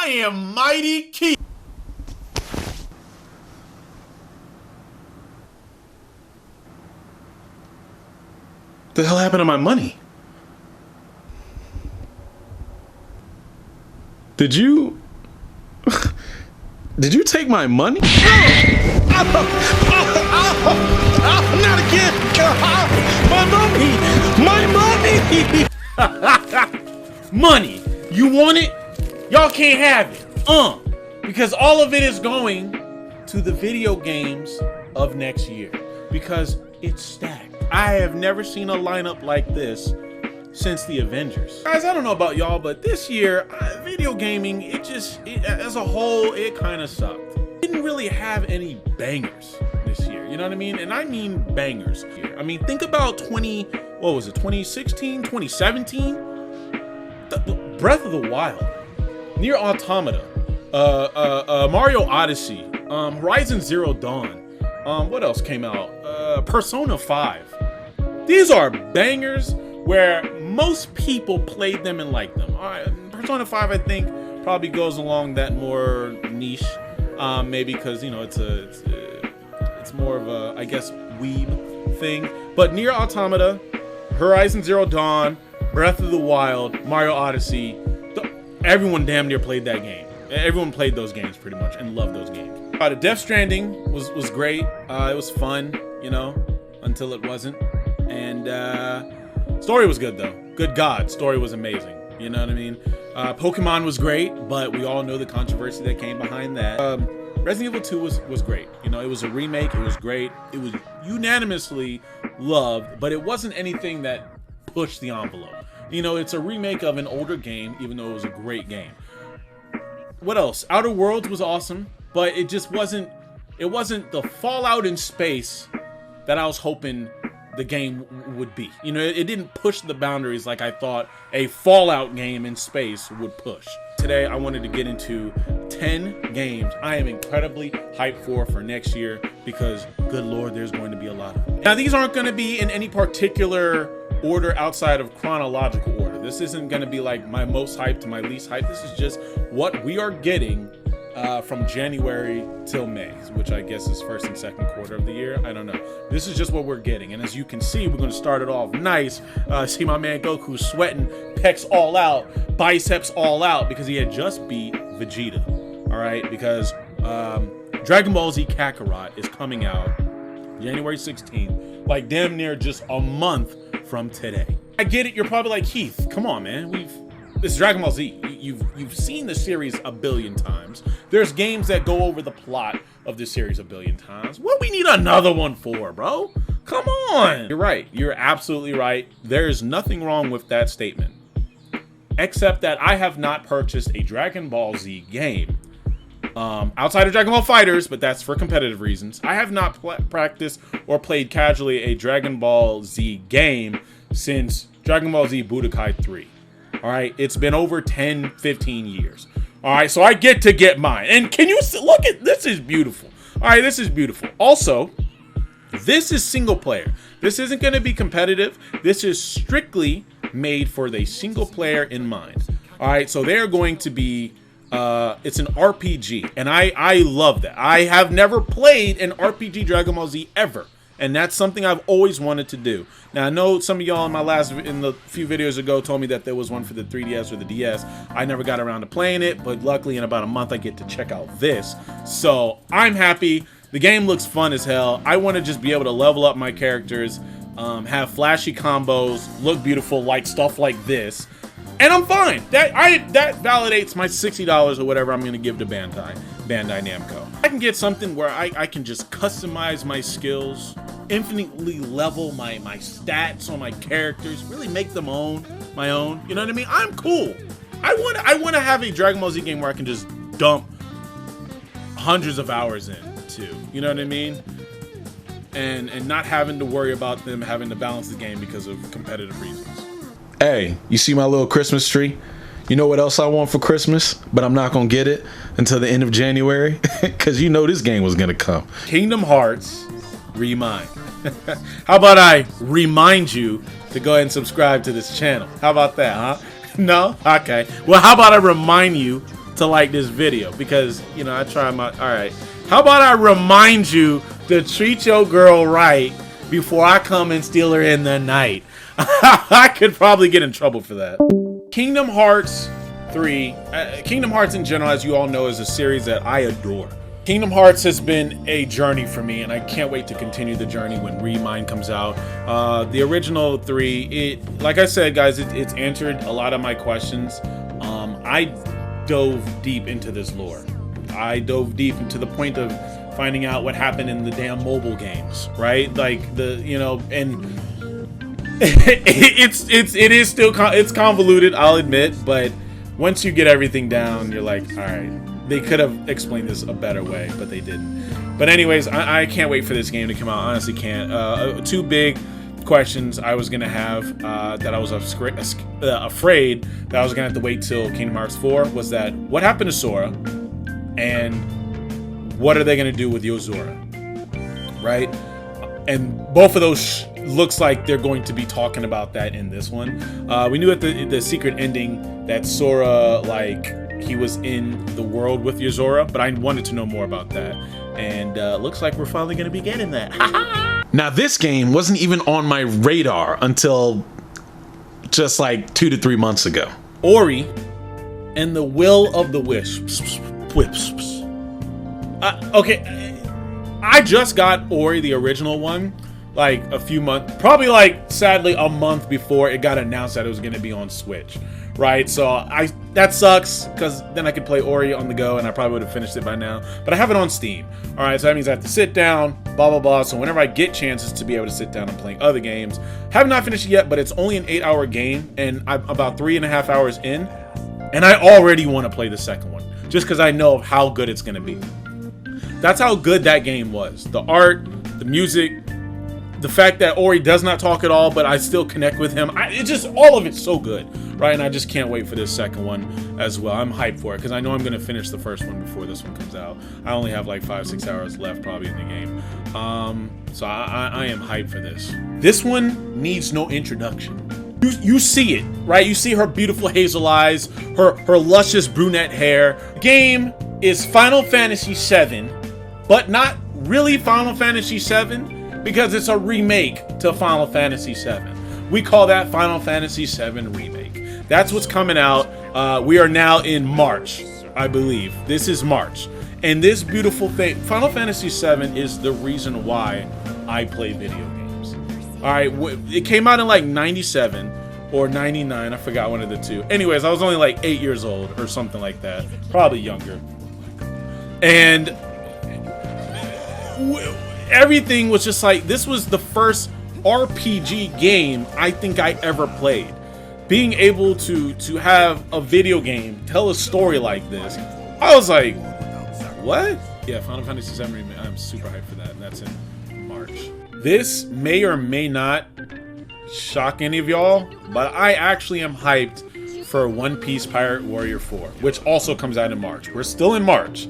am Mightykeef. The hell happened to my money? Did you take my money? Not again! My money! Money! You want it? Y'all can't have it. Because all of it is going to the video games of next year. Because it's stacked. I have never seen a lineup like this since the Avengers. Guys, I don't know about y'all, but this year, video gaming, as a whole, it kind of sucked. Didn't really have any bangers this year, you know what I mean? And I mean bangers here. I mean, think about 2016, 2017? Breath of the Wild, Nier Automata, Mario Odyssey, Horizon Zero Dawn, what else came out? Persona 5. These are bangers where most people played them and liked them. All right, Persona 5, I think, probably goes along that more niche, maybe because, you know, it's more of a, I guess, weeb thing. But Nier Automata, Horizon Zero Dawn, Breath of the Wild, Mario Odyssey, everyone damn near played that game. Everyone played those games pretty much and loved those games. The Death Stranding was great. It was fun, you know, until it wasn't. And story was good though. Good God, story was amazing. You know what I mean? Pokemon was great, but we all know the controversy that came behind that. Resident Evil 2 was great. You know, it was a remake. It was great. It was unanimously loved, but it wasn't anything that pushed the envelope. You know, it's a remake of an older game, even though it was a great game. What else? Outer Worlds was awesome, but it just wasn't. It wasn't the Fallout in space that I was hoping the game would be. You know, it didn't push the boundaries like I thought a Fallout game in space would push. Today, I wanted to get into 10 games I am incredibly hyped for next year because, good Lord, there's going to be a lot of them. Now, these aren't going to be in any particular order outside of chronological order. This isn't going to be like my most hyped to my least hyped. This is just what we are getting from January till May, which I guess is first and second quarter of the year. I don't know. This is just what we're getting. And as you can see, we're going to start it off nice. See my man Goku sweating, pecs all out, biceps all out, because he had just beat Vegeta. All right, because Dragon Ball Z Kakarot is coming out January 16th, like damn near just a month from today. I get it. You're probably like, Keith, come on, man. It's Dragon Ball Z. You've seen the series a billion times. There's games that go over the plot of this series a billion times. What we need another one for, bro? Come on. You're right. You're absolutely right. There's nothing wrong with that statement, except that I have not purchased a Dragon Ball Z game outside of Dragon Ball Fighters, but that's for competitive reasons. I have not practiced or played casually a Dragon Ball Z game since Dragon Ball Z Budokai 3. All right, it's been over 10, 15 years. All right, so I get to get mine. And can you look at this? Is beautiful. All right, this is beautiful. Also, this is single player. This isn't going to be competitive. This is strictly made for the single player in mind. All right, so they're going to be it's an RPG, and I love that. I have never played an RPG Dragon Ball Z ever, and that's something I've always wanted to do. Now, I know some of y'all in the few videos ago told me that there was one for the 3DS or the DS. I never got around to playing it, but luckily in about a month I get to check out this. So I'm happy. The game looks fun as hell. I want to just be able to level up my characters, have flashy combos, look beautiful, like stuff like this. And I'm fine. That validates my $60 or whatever I'm going to give to Bandai Namco. I can get something where I can just customize my skills, infinitely level my stats on my characters, really make them my own. You know what I mean? I'm cool. I want to have a Dragon Ball Z game where I can just dump hundreds of hours into. You know what I mean? And not having to worry about them having to balance the game because of competitive reasons. Hey, you see my little Christmas tree? You know what else I want for Christmas? But I'm not going to get it until the end of January. Because you know this game was going to come. Kingdom Hearts Remind. How about I remind you to go ahead and subscribe to this channel? How about that, huh? No? Okay. Well, how about I remind you to like this video because, you know, I try my, all right. How about I remind you to treat your girl right before I come and steal her in the night. I could probably get in trouble for that. Kingdom Hearts 3, Kingdom Hearts in general, as you all know, is a series that I adore. Kingdom Hearts has been a journey for me, and I can't wait to continue the journey when Remind comes out. The original 3, like I said, guys, it's answered a lot of my questions. I dove deep into this lore. I dove deep into the point of finding out what happened in the damn mobile games, right? Like and it is still it's convoluted, I'll admit, but once you get everything down, you're like, all right, they could have explained this a better way, but they didn't. But anyways, I can't wait for this game to come out. Honestly, can't. Two big questions I was gonna have that I was afraid that I was gonna have to wait till Kingdom Hearts 4 was that what happened to Sora, and what are they gonna do with Yozora, right? And both of those looks like they're going to be talking about that in this one. We knew at the secret ending that Sora, like, he was in the world with Yozora, but I wanted to know more about that. And looks like we're finally going to be getting that. Now, this game wasn't even on my radar until just like 2 to 3 months ago. Ori and the Will of the Wisps. Okay, I just got Ori, the original one, like a few months, probably like sadly a month before it got announced that it was going to be on Switch, right? So that sucks because then I could play Ori on the go and I probably would have finished it by now, but I have it on Steam. All right, so that means I have to sit down, blah blah blah. So whenever I get chances to be able to sit down and playing other games, have not finished it yet, but it's only an 8-hour game and I'm about 3.5 hours in, and I already want to play the second one just because I know how good it's going to be. That's how good that game was. The art, the music, the fact that Ori does not talk at all, but I still connect with him. It's just, all of it's so good, right? And I just can't wait for this second one as well. I'm hyped for it because I know I'm going to finish the first one before this one comes out. I only have like 5-6 hours left probably in the game. So I am hyped for this. This one needs no introduction. You see it, right? You see her beautiful hazel eyes, her luscious brunette hair. The game is Final Fantasy VII, but not really Final Fantasy VII because it's a remake to Final Fantasy VII. We call that Final Fantasy VII Remake. That's what's coming out. We are now in March, I believe. This is March. And this beautiful thing, Final Fantasy VII is the reason why I play video games. All right, it came out in like 97 or 99. I forgot, one of the two. Anyways, I was only like 8 years old or something like that. Probably younger. And everything was just like, this was the first RPG game I think I ever played. Being able to have a video game tell a story like this, I was like, what? Yeah, Final Fantasy VII Remake. I'm super hyped for that, and that's in March. This may or may not shock any of y'all, but I actually am hyped for One Piece Pirate Warrior 4, which also comes out in March. We're still in March.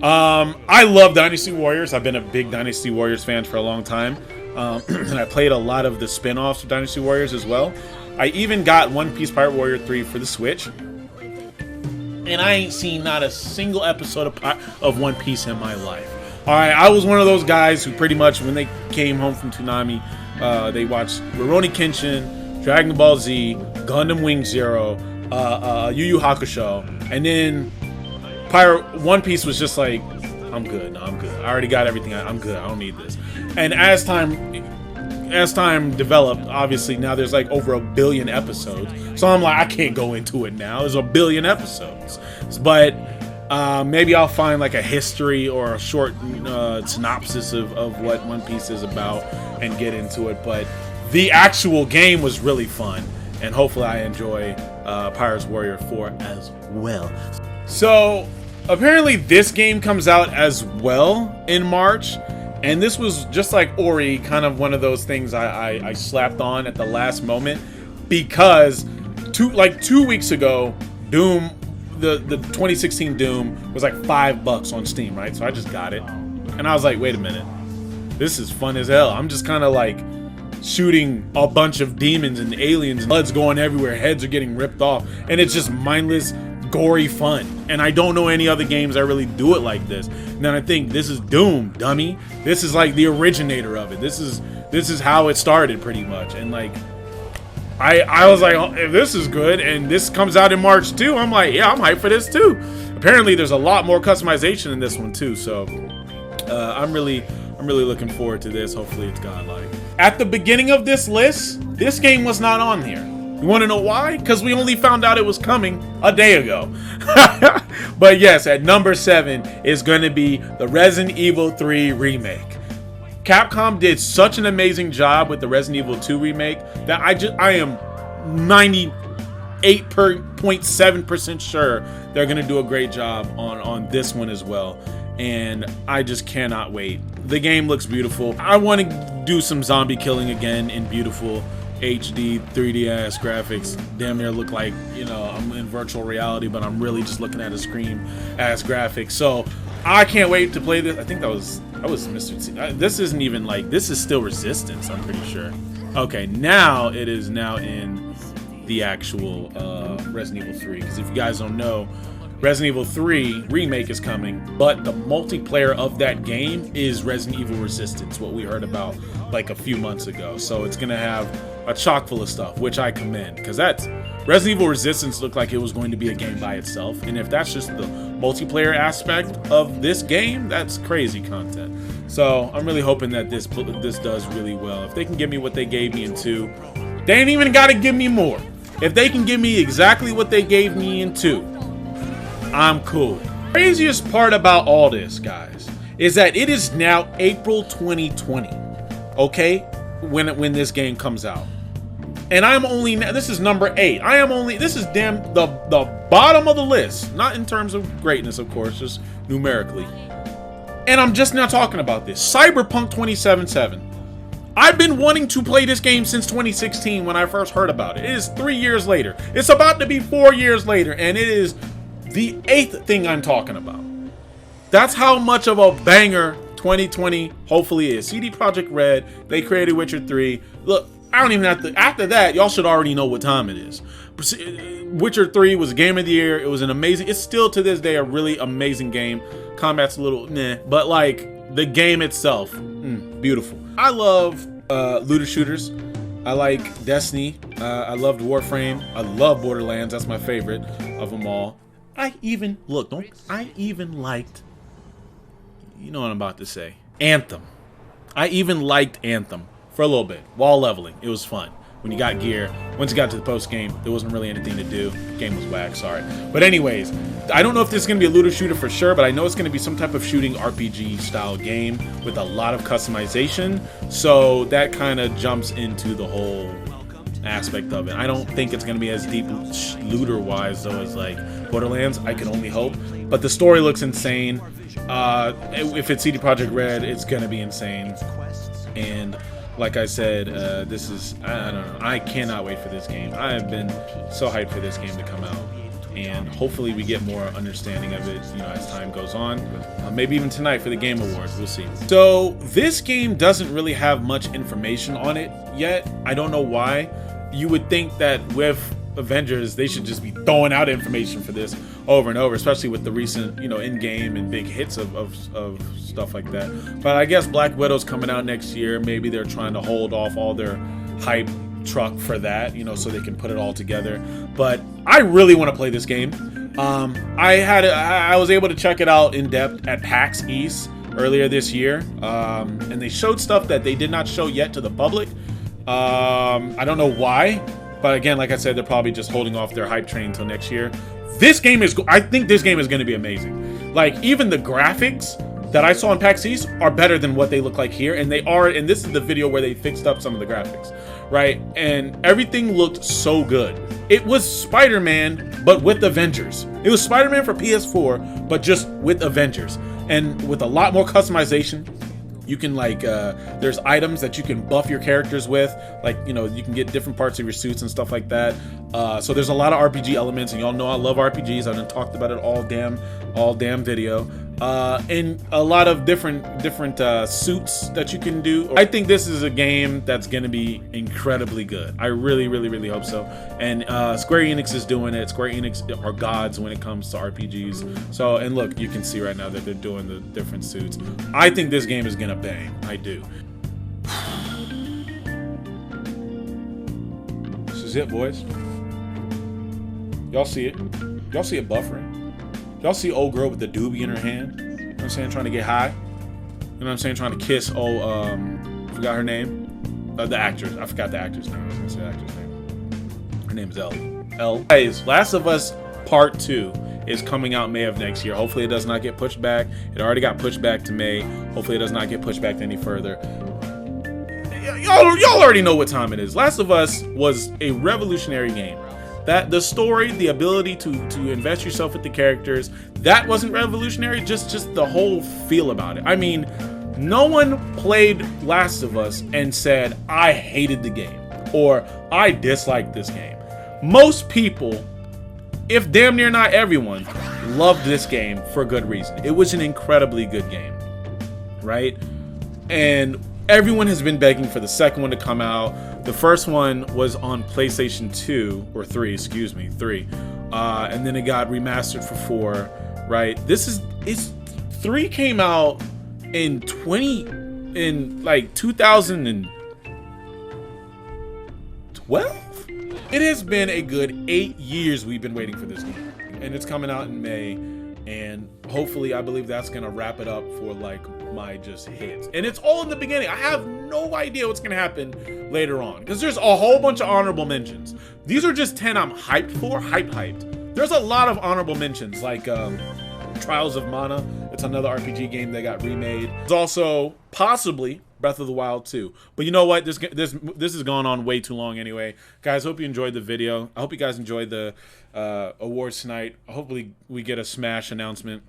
I love Dynasty Warriors. I've been a big Dynasty Warriors fan for a long time. And I played a lot of the spin-offs of Dynasty Warriors as well. I even got One Piece Pirate Warrior 3 for the Switch. And I ain't seen not a single episode of One Piece in my life. Alright, I was one of those guys who pretty much, when they came home from Toonami, they watched Rurouni Kenshin, Dragon Ball Z, Gundam Wing Zero, Yu Yu Hakusho, and then One Piece was just like, I'm good. No, I'm good. I already got everything. I'm good. I don't need this. And as time developed, obviously now there's like over 1 billion episodes. So I'm like, I can't go into it now. There's 1 billion episodes. But maybe I'll find like a history or a short synopsis of what One Piece is about and get into it. But the actual game was really fun. And hopefully I enjoy Pirates Warrior 4 as well. So apparently this game comes out as well in March, and this was just like Ori, kind of one of those things I slapped on at the last moment because 2 weeks ago, Doom, the 2016 Doom was like $5 on Steam, right? So I just got it, and I was like, wait a minute, this is fun as hell. I'm just kind of like shooting a bunch of demons and aliens, and blood's going everywhere, heads are getting ripped off, and it's just mindless, gory fun. And I don't know any other games that really do it like this. And then I think this is Doom, dummy. This is like the originator of it. This is how it started pretty much. And like, I was like, oh, if this is good and this comes out in March too, I'm like, yeah, I'm hyped for this too. Apparently there's a lot more customization in this one too. So I'm really looking forward to this. Hopefully it's godlike. At the beginning of this list, this game was not on here. You want to know why? Because we only found out it was coming a day ago. But yes, at number 7 is going to be the Resident Evil 3 remake. Capcom did such an amazing job with the Resident Evil 2 remake that I am 98.7% sure they're going to do a great job on this one as well. And I just cannot wait. The game looks beautiful. I want to do some zombie killing again in beautiful HD 3D ass graphics. Damn near look like, you know, I'm in virtual reality, but I'm really just looking at a screen ass graphics. So I can't wait to play this. I think that was Mr. T. This isn't even like, this is still Resistance, I'm pretty sure. Okay, now it is now in the actual Resident Evil 3. Because if you guys don't know, Resident Evil 3 remake is coming, but the multiplayer of that game is Resident Evil Resistance, what we heard about like a few months ago. So it's gonna have a chock full of stuff, which I commend, because that's Resident Evil Resistance looked like it was going to be a game by itself, and if that's just the multiplayer aspect of this game, that's crazy content. So I'm really hoping that this does really well. If they can give me what they gave me in 2, they ain't even got to give me more. If they can give me exactly what they gave me in 2, I'm cool. Craziest part about all this, guys, is that it is now April 2020. Okay, when this game comes out, and I'm only, this is number 8. This is damn the bottom of the list, not in terms of greatness, of course, just numerically. And I'm just now talking about this Cyberpunk 2077. I've been wanting to play this game since 2016 when I first heard about it. It is 3 years later. It's about to be 4 years later, and it is the 8th thing I'm talking about. That's how much of a banger 2020 hopefully is. CD Projekt Red, they created Witcher 3. Look, I don't even have to, after that, y'all should already know what time it is. Witcher 3 was game of the year. It was an amazing, it's still to this day a really amazing game. Combat's a little meh, but like the game itself, beautiful. I love looter shooters. I like Destiny. I loved Warframe. I love Borderlands. That's my favorite of them all. I even liked, you know what I'm about to say, Anthem. I even liked Anthem for a little bit while leveling. It was fun. When you got gear, once you got to the post game, there wasn't really anything to do. The game was whack, sorry. But anyways, I don't know if this is going to be a looter shooter for sure, but I know it's going to be some type of shooting RPG style game with a lot of customization. So that kind of jumps into the whole aspect of it. I don't think it's going to be as deep looter wise though as like Borderlands. I can only hope. But the story looks insane. If it's CD Projekt Red, it's going to be insane. And like I said, this is, I don't know, I cannot wait for this game. I have been so hyped for this game to come out, and hopefully we get more understanding of it, you know, as time goes on. Maybe even tonight for the Game Awards, we'll see. So this game doesn't really have much information on it yet. I don't know why. You would think that with Avengers, they should just be throwing out information for this over and over, especially with the recent, you know, in-game and big hits of stuff like that. But I guess Black Widow's coming out next year. Maybe they're trying to hold off all their hype truck for that, you know, so they can put it all together. But I really want to play this game. I was able to check it out in depth at PAX East earlier this year, and they showed stuff that they did not show yet to the public. I don't know why. But again, like I said, they're probably just holding off their hype train until next year. This game is, I think this game is going to be amazing. Like, even the graphics that I saw in PAX East are better than what they look like here. And they are, and this is the video where they fixed up some of the graphics, right? And everything looked so good. It was Spider-Man, but with Avengers. It was Spider-Man for PS4, but just with Avengers. And with a lot more customization. You can like, there's items that you can buff your characters with, like, you know, you can get different parts of your suits and stuff like that. So there's a lot of RPG elements, and y'all know I love RPGs. I done talked about it all damn video. and a lot of different suits that you can do. I think this is a game that's gonna be incredibly good. I really hope so. And Square Enix is doing it. Square Enix are gods when it comes to RPGs. So, and look, you can see right now that they're doing the different suits. I think this game is gonna bang. I do. This is it, boys. Y'all see it? Y'all see it buffering? Y'all see old girl with the doobie in her hand? You know what I'm saying? Trying to get high. You know what I'm saying? Trying to kiss forgot her name. The actress. I forgot the actress name. I was gonna say the actress name. Her name is Elle. Guys, Last of Us Part 2 is coming out May of next year. Hopefully it does not get pushed back. It already got pushed back to May. Hopefully it does not get pushed back any further. Y'all already know what time it is. Last of Us was a revolutionary game. That the story, the ability to invest yourself with the characters, that wasn't revolutionary, just the whole feel about it. I mean, no one played Last of Us and said, I hated the game, or I disliked this game. Most people, if damn near not everyone, loved this game for good reason. It was an incredibly good game, right? And everyone has been begging for the second one to come out. The first one was on PlayStation 2 or 3, excuse me, 3, and then it got remastered for 4. Right? 3 came out in 2012. It has been a good 8 years we've been waiting for this game, and it's coming out in May. And hopefully, I believe that's gonna wrap it up for like my just hits. And it's all in the beginning. I have no idea what's gonna happen later on, because there's a whole bunch of honorable mentions. These are just 10 I'm hyped for. Hyped. There's a lot of honorable mentions, like Trials of Mana. It's another RPG game that got remade. It's also possibly Breath of the Wild 2. But you know what? This has gone on way too long anyway. Guys, hope you enjoyed the video. I hope you guys enjoyed the awards tonight. Hopefully we get a Smash announcement.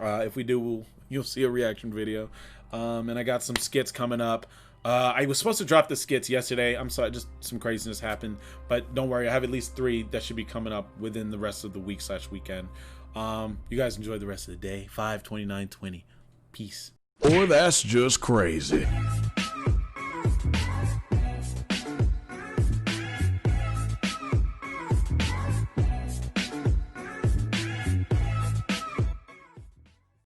If we do, you'll see a reaction video. And I got some skits coming up. I was supposed to drop the skits yesterday. I'm sorry, just some craziness happened. But don't worry, I have at least 3 that should be coming up within the rest of the week/weekend. You guys enjoy the rest of the day. 5/29/20. Peace. Boy, that's just crazy.